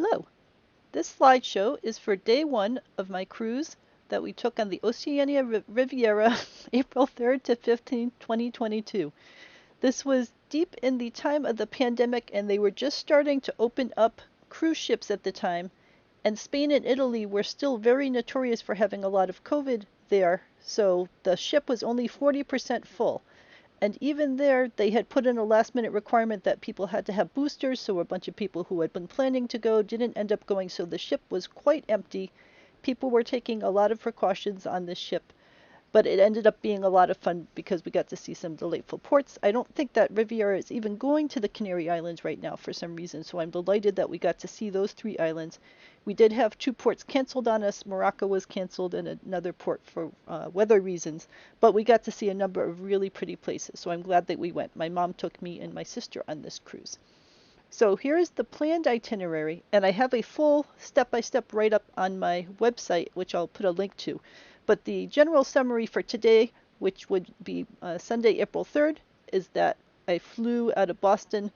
Hello. This slideshow is for day one of my cruise that we took on the Oceania Riviera April 3rd to 15th, 2022. This was deep in the time of the pandemic and they were just starting to open up cruise ships at the time, and Spain and Italy were still very notorious for having a lot of COVID there, so the ship was only 40% full. And even there, they had put in a last minute requirement that people had to have boosters, so a bunch of people who had been planning to go didn't end up going, so the ship was quite empty. People were taking a lot of precautions on this ship, but it ended up being a lot of fun because we got to see some delightful ports. I don't think that Riviera is even going to the Canary Islands right now for some reason, so I'm delighted that we got to see those three islands. We did have two ports canceled on us. Morocco was canceled and another port for weather reasons, but we got to see a number of really pretty places, so I'm glad that we went. My mom took me and my sister on this cruise. So here is the planned itinerary, and I have a full step-by-step write-up on my website, which I'll put a link to. But the general summary for today, which would be Sunday, April 3rd, is that I flew out of Boston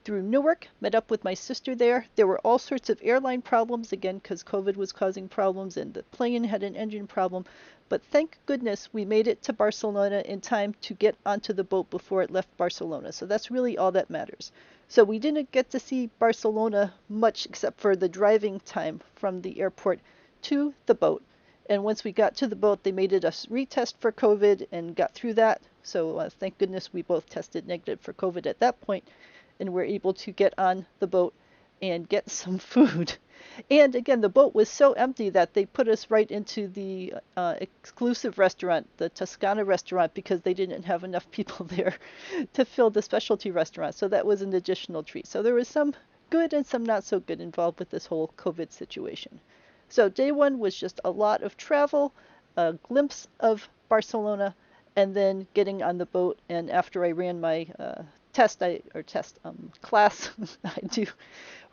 through Newark, met up with my sister there. There were all sorts of airline problems, again, because COVID was causing problems and the plane had an engine problem. But thank goodness we made it to Barcelona in time to get onto the boat before it left Barcelona. So that's really all that matters. So we didn't get to see Barcelona much except for the driving time from the airport to the boat. And once we got to the boat, they made it a retest for COVID and got through that. So thank goodness we both tested negative for COVID at that point, and we're able to get on the boat and get some food. And again, the boat was so empty that they put us right into the exclusive restaurant, the Toscana restaurant, because they didn't have enough people there to fill the specialty restaurant. So that was an additional treat. So there was some good and some not so good involved with this whole COVID situation. So day one was just a lot of travel, a glimpse of Barcelona, and then getting on the boat. And after I ran my class, I do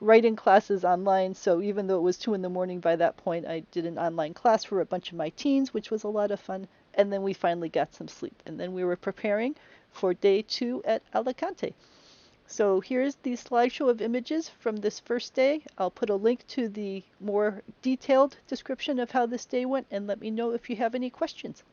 writing classes online. So even though it was 2 in the morning by that point, I did an online class for a bunch of my teens, which was a lot of fun. And then we finally got some sleep. And then we were preparing for day two at Alicante. So here's the slideshow of images from this first day. I'll put a link to the more detailed description of how this day went, and let me know if you have any questions.